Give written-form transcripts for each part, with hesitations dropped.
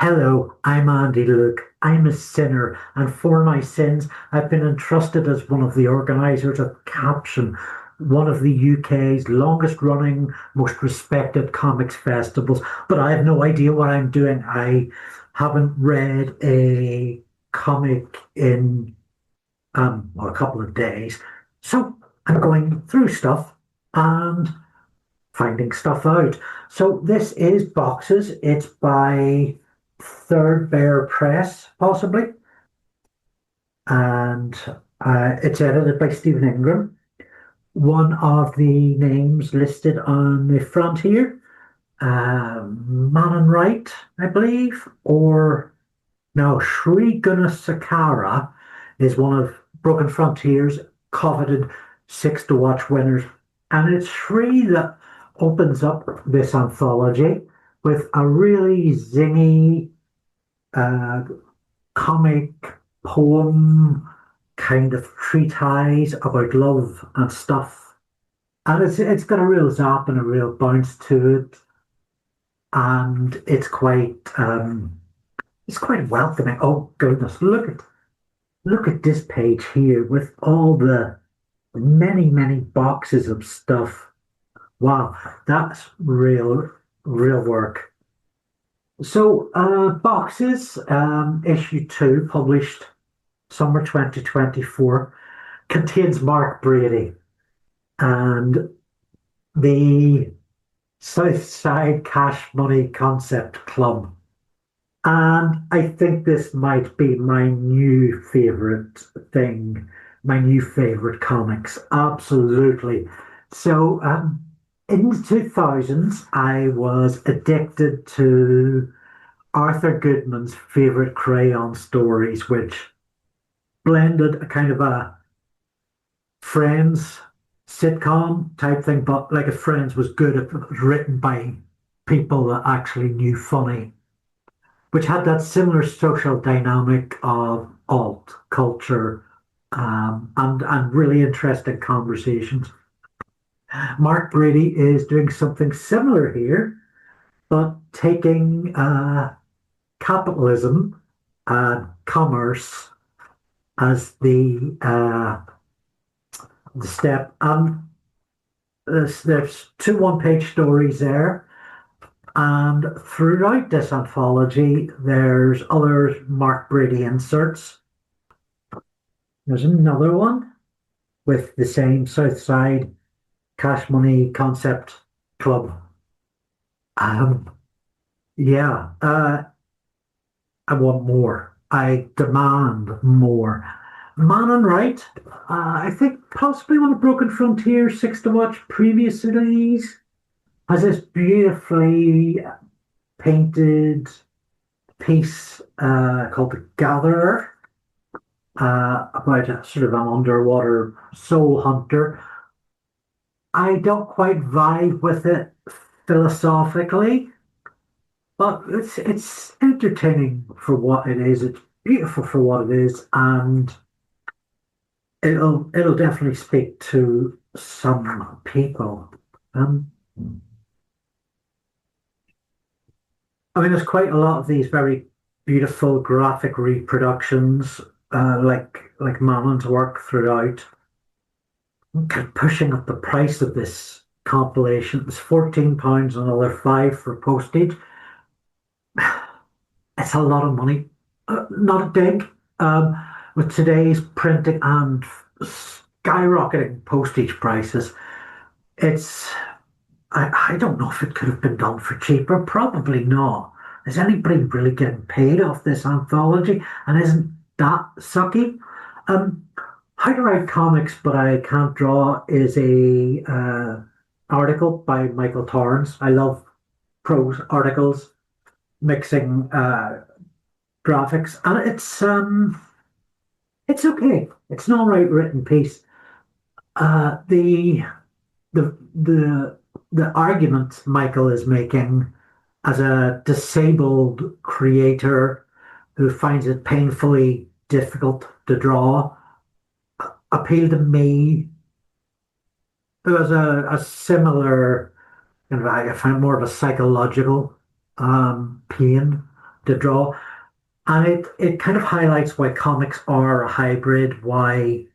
Hello, I'm Andy Luke. I'm a sinner, and for my sins, I've been entrusted as one of the organisers of Caption, one of the UK's longest running, most respected comics festivals. But I have no idea what I'm doing. I haven't read a comic in well, a couple of days. So I'm going through stuff and finding stuff out. So this is Boxes. It's by Thirdbear Press, possibly, and it's edited by Stephen Ingram. One of the names listed on the front here, Manon Wright, I believe, or no, Sri Gunasakara is one of Broken Frontier's coveted six to watch winners, and it's Sri that opens up this anthology with a really zingy uh, comic poem kind of treatise about love and stuff. And it's got a real zap and a real bounce to it. And it's quite welcoming. Oh goodness, look at this page here with all the many boxes of stuff. Wow, that's real work. So, Boxes, issue two, published summer 2024, contains Mark Brady and the Southside Cash Money Concept Club. And I think this might be my new favorite thing, my new favorite comics. Absolutely. So, in the 2000s, I was addicted to Arthur Goodman's favorite crayon stories, which blended a kind of a Friends sitcom type thing, but like if Friends was good, it was written by people that actually knew funny, which had that similar social dynamic of alt culture and really interesting conversations. Mark Brady is doing something similar here, but taking capitalism and commerce as the step. And there's two one-page stories there, and throughout this anthology, there's other Mark Brady inserts. There's another one with the same Southside Cash Money Concept Club. Um, yeah, I want more. I demand more. Man and Right, I think possibly one of Broken Frontier six to watch previous to these, has this beautifully painted piece called The Gatherer, about a sort of an underwater soul hunter. I don't quite vibe with it philosophically, but it's entertaining for what it is. It's beautiful for what it is, and it'll definitely speak to some people. Um, I mean, there's quite a lot of these very beautiful graphic reproductions, like Mammon's work throughout, kind of pushing up the price of this compilation. It's £14, another five for postage. It's a lot of money. Not a dig. With today's printing and skyrocketing postage prices, it's I don't know if it could have been done for cheaper. Probably not. Is anybody really getting paid off this anthology? And isn't that sucky? Um, How to Write Comics, but I Can't Draw is a article by Michael Torrance. I love prose articles mixing graphics, and it's okay. It's an all right written piece. The the the the argument Michael is making as a disabled creator who finds it painfully difficult to draw appealed to me. There was a similar, I find more of a psychological pain to draw. And it kind of highlights why comics are a hybrid, why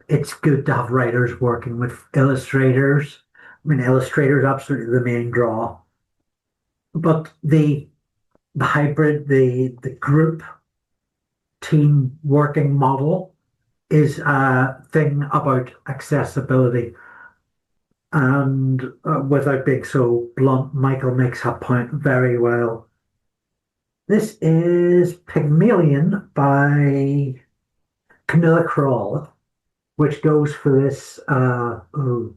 it's good to have writers working with illustrators. I mean, illustrators absolutely the main draw, but the hybrid, the group team working model is a thing about accessibility. And without being so blunt, Michael makes that point very well. This is Pygmalion by Camilla Crawl, which goes for this, oh,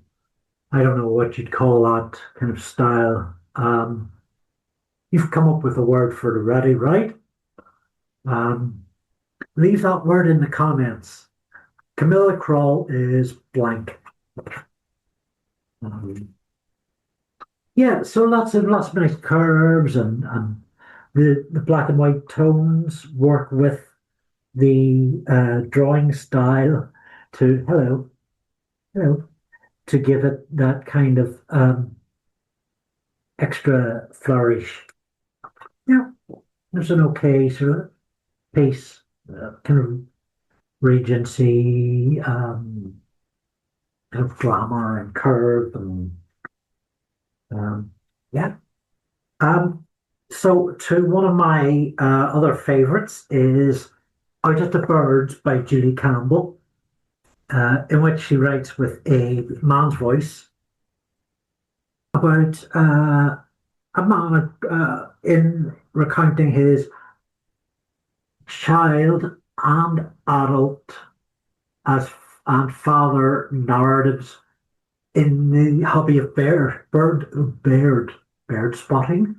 I don't know what you'd call that kind of style. You've come up with a word for it already, right? Um, Leave that word in the comments. Camilla Crawl is blank. Um, yeah, so lots of nice curves and the black and white tones work with the drawing style to hello to give it that kind of extra flourish. Yeah, there's an okay sort of pace, kind of Regency, kind of glamour and curve and yeah. Um, so to one of my other favorites is Out of the Birds by Julie Campbell, in which she writes with a man's voice about a man in recounting his child and adult as and father narratives in the hobby of bird spotting,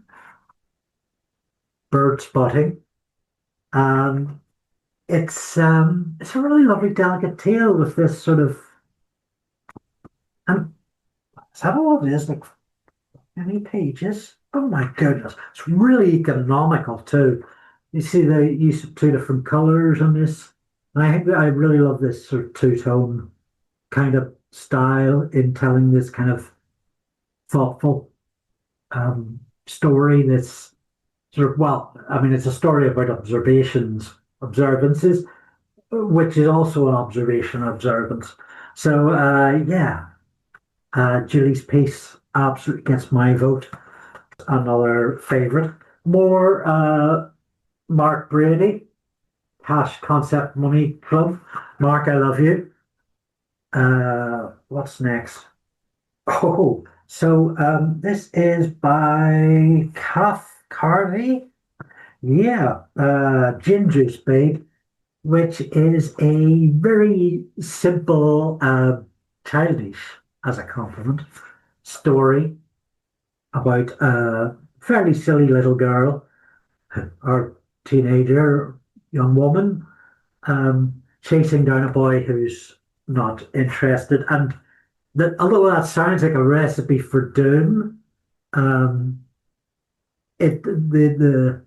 bird spotting, and it's a really lovely, delicate tale with this sort of, and is that all it is? Like many pages? Oh my goodness, it's really economical too. You see the use of two different colors on this, and I think that I really love this sort of two-tone kind of style in telling this kind of thoughtful story that's sort of, well, I mean, it's a story about observances, which is also an observation observance. So, yeah, Julie's piece absolutely gets my vote. Another favorite. More Mark Brady, Cash Concept Money Club. Mark, I love you. What's next? Oh, so this is by Kath Carvey. Yeah, Gin Juice Babe, which is a very simple, childish, as a compliment, story about a fairly silly little girl or teenager, young woman, chasing down a boy who's not interested. And that, although that sounds like a recipe for doom, um, the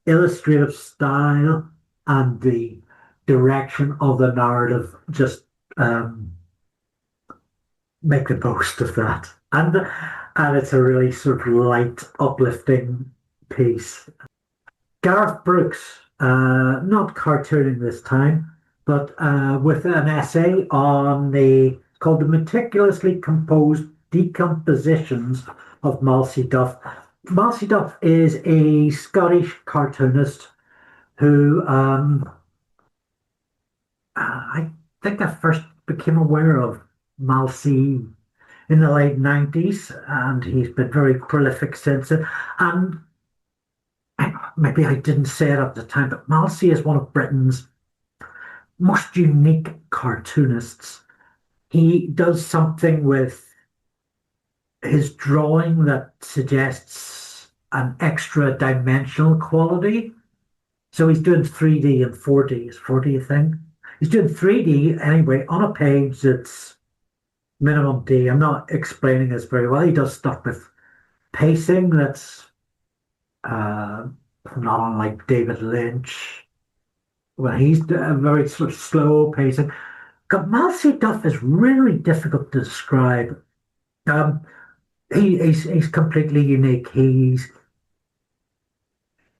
illustrative style and the direction of the narrative just make the most of that. And it's a really sort of light, uplifting piece. Gareth Brooks, not cartooning this time, but with an essay on called The Meticulously Composed Decompositions of Malcy Duff. Malcy Duff is a Scottish cartoonist who I think I first became aware of Malcy in the late 90s, and he's been very prolific since then. And maybe I didn't say it at the time, but Malcy is one of Britain's most unique cartoonists. He does something with his drawing that suggests an extra dimensional quality. So he's doing 3D and 4D. Is 4D a thing? He's doing 3D anyway on a page that's minimum D. I'm not explaining this very well. He does stuff with pacing that's not unlike David Lynch. Well, he's a very sort of slow pacing. Malcy Duff is really difficult to describe. He's completely unique.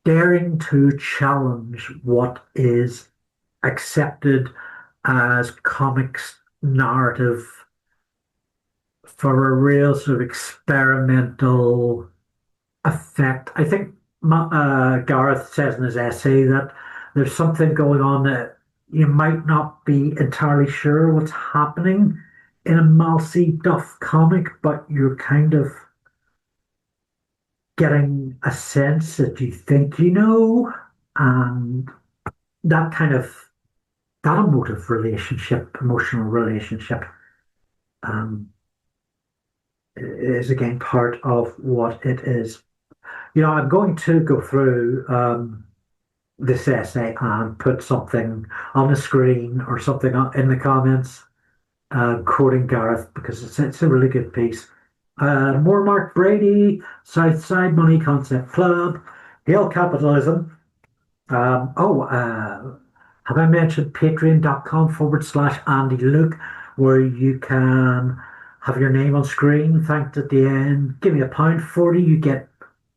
daring to challenge what is accepted as comics narrative for a real sort of experimental effect. I think Gareth says in his essay that there's something going on that you might not be entirely sure what's happening in a Malcy Duff comic, but you're kind of getting a sense that you think you know, and that kind of that emotive relationship, emotional relationship, um, is again part of what it is. I'm going to go through this essay and put something on the screen or something in the comments, quoting Gareth because it's a really good piece. More Mark Brady, Southside Money Concept Club, Hail Capitalism. Have I mentioned patreon.com/Andy Luke, where you can have your name on screen, thanked at the end. Give me £1.40, you get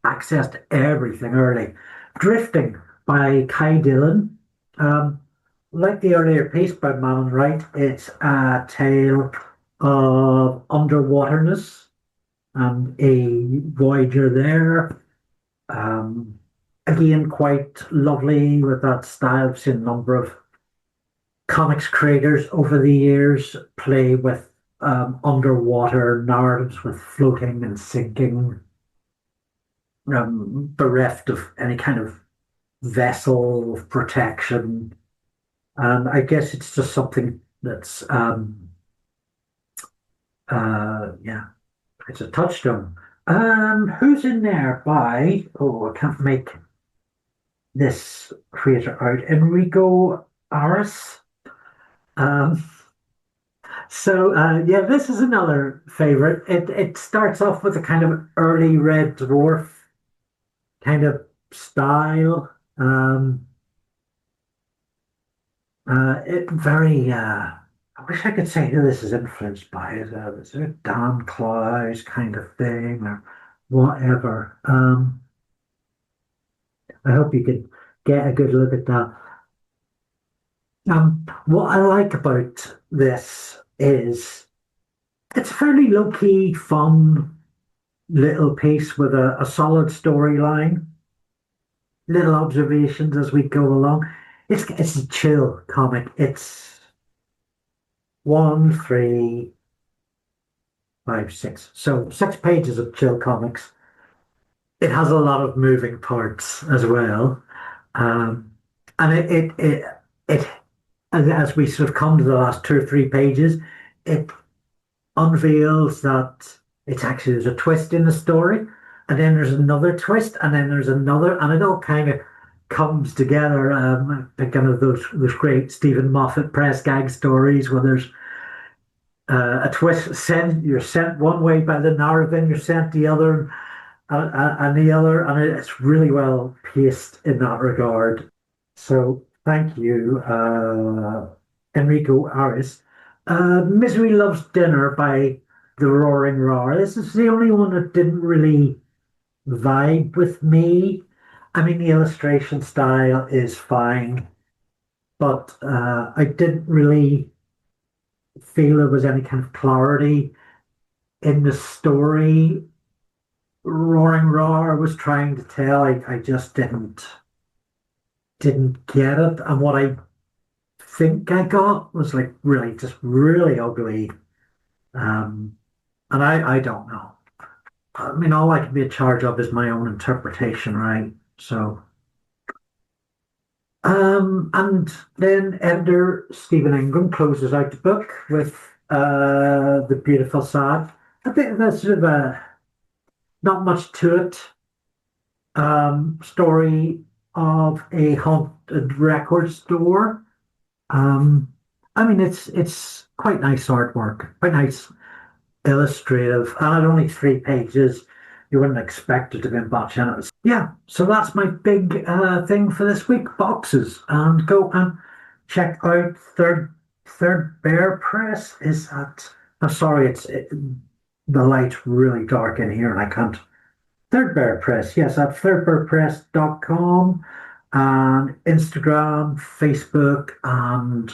access to everything early. Drifting by Kai Dillon. Um, like the earlier piece by Malin Wright, it's a tale of underwaterness and a voyager there. Um, Again, quite lovely with that style. I've seen a number of comics creators over the years play with underwater narratives with floating and sinking, bereft of any kind of vessel of protection. And I guess it's just something that's, yeah, it's a touchstone. Who's in there by, I can't make this creator out, Enrico Ariis. Um, yeah, this is another favorite. It starts off with a kind of early Red Dwarf kind of style. It very. I wish I could say who this is influenced by. Is it a Dan Clowes kind of thing or whatever? I hope you could get a good look at that. What I like about this is it's a fairly low key, fun little piece with a solid storyline, little observations as we go along. It's a chill comic. It's one, three, five, six. So 6 pages of chill comics. It has a lot of moving parts as well. Um, and it as we sort of come to the last 2 or 3 pages, it unveils that it's actually there's a twist in the story, and then there's another twist, and then there's another, and it all kind of comes together. Kind of those great Stephen Moffat press gag stories where there's a twist. You're sent one way by the narrative, then you're sent the other, and the other, and it's really well paced in that regard. So thank you, Enrico Ariis. Misery Loves Dinner by The Roaring Roar. This is the only one that didn't really vibe with me. I mean, the illustration style is fine, but I didn't really feel there was any kind of clarity in the story. Roaring Roar was trying to tell. I just didn't get it, and what I think I got was like really just really ugly. Um, and I don't know. I mean, all I can be in charge of is my own interpretation, right? So, and then editor Stephen Ingram closes out the book with The Beautiful Sad. I think that's sort of a not much to it. Story of a haunted record store. Um, I mean, it's quite nice artwork, quite nice illustrative, and at only 3 pages, you wouldn't expect it to be in batch in it. Yeah, so that's my big thing for this week: boxes, and go and check out Thirdbear Press. Is that? I'm sorry, the light's really dark in here, and I can't Thirdbear Press, yes, at thirdbearpress.com and Instagram, Facebook, and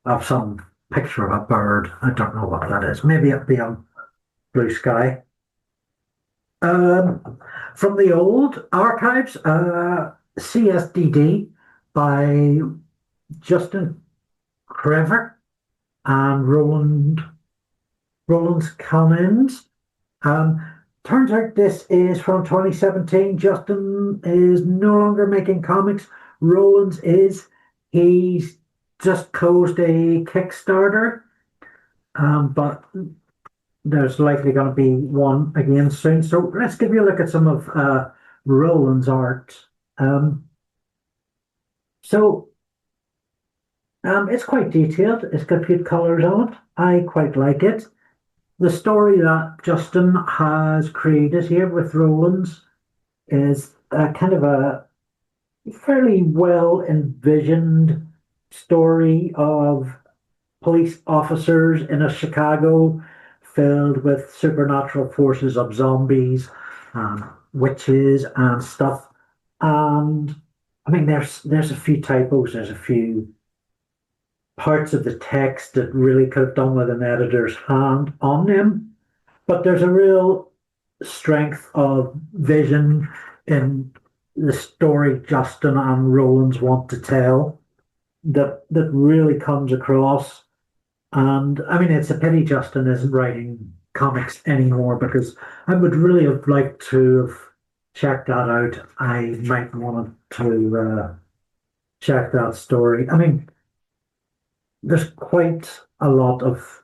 I have some picture of a bird. I don't know what that is. Maybe it'll be on Blue Sky. From the old archives, C.S.D by Justin Crever and Roland's Cummins. Um, Turns out this is from 2017. Justin is no longer making comics. Roland's is. He's just closed a Kickstarter, but there's likely going to be one again soon. So let's give you a look at some of Roland's art. Um, so it's quite detailed. It's got good colors on it. I quite like it. The story that Justin has created here with Roland's is kind of a fairly well envisioned story of police officers in a Chicago filled with supernatural forces of zombies, witches, and stuff. And I mean, there's a few typos, there's a few parts of the text that really could have done with an editor's hand on them, but there's a real strength of vision in the story Justin and Roland's want to tell that really comes across. And I mean, it's a pity Justin isn't writing comics anymore because I would really have liked to have checked that out. I might want to check that story. I mean, there's quite a lot of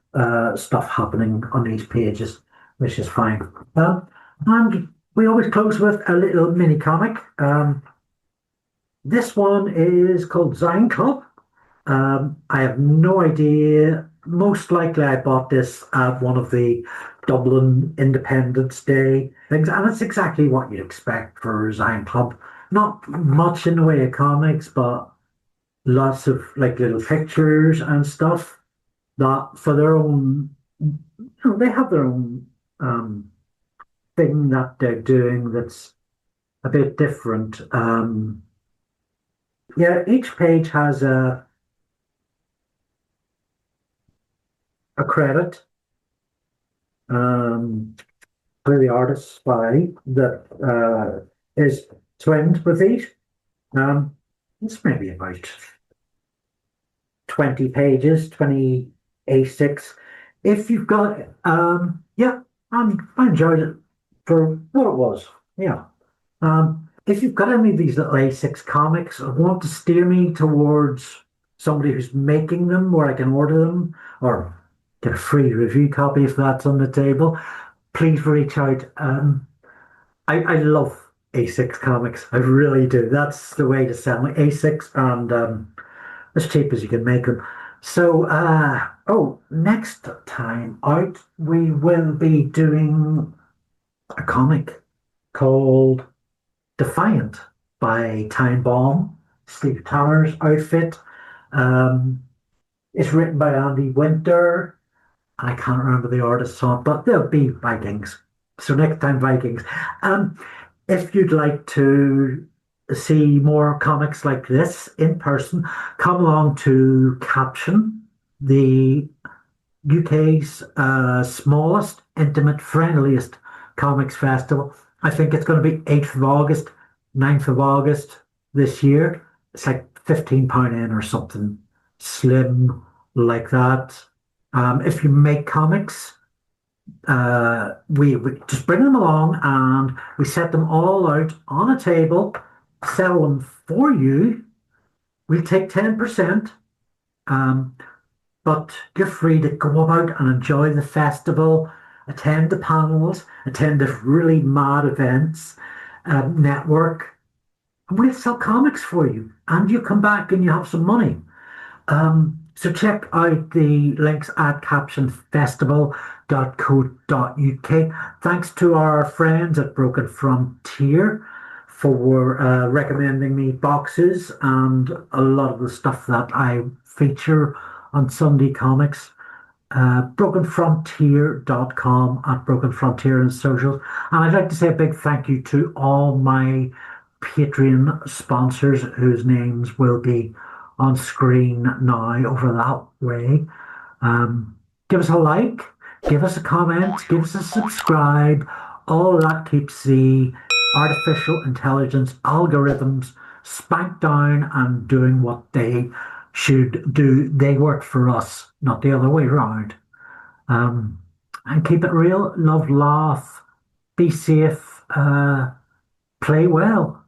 stuff happening on these pages, which is fine. And we always close with a little mini comic. This one is called Zine Club. I have no idea. Most likely, I bought this at one of the Dublin Independence Day things, and it's exactly what you'd expect for Zine Club. Not much in the way of comics, but lots of like little pictures and stuff that for their own, they have their own thing that they're doing that's a bit different. Yeah, each page has a credit for the artist's by that is twinned with these. It's maybe about 20 pages, 20 A6. If you've got, yeah, I enjoyed it for what it was. Yeah. If you've got any of these little A6 comics or want to steer me towards somebody who's making them where I can order them or get a free review copy if that's on the table, please reach out. I love A6 comics. I really do. That's the way to sell me. A6 and as cheap as you can make them. So, next time out, we will be doing a comic called Defiant by Time Bomb, Steve Tanner's outfit. It's written by Andy Winter. I can't remember the artist's on, but there'll be Vikings. So next time, Vikings. If you'd like to see more comics like this in person, come along to Caption, the UK's smallest, intimate, friendliest comics festival. I think it's going to be 8th of August, 9th of August this year. It's like £15 in or something slim like that. If you make comics, we just bring them along and we set them all out on a table, sell them for you. We'll take 10%, but you're free to go about and enjoy the festival, attend the panels, attend the really mad events, network, and we'll sell comics for you. And you come back and you have some money. So check out the links at captionfestival.co.uk. Thanks to our friends at Broken Frontier for recommending me boxes and a lot of the stuff that I feature on Sunday Comics. brokenfrontier.com at Broken Frontier and socials. And I'd like to say a big thank you to all my Patreon sponsors whose names will be on screen now over that way. Um, Give us a like, give us a comment, give us a subscribe. All that keeps the artificial intelligence algorithms spanked down and doing what they should do. They work for us, not the other way around. Um, and keep it real, love, laugh, be safe, play well.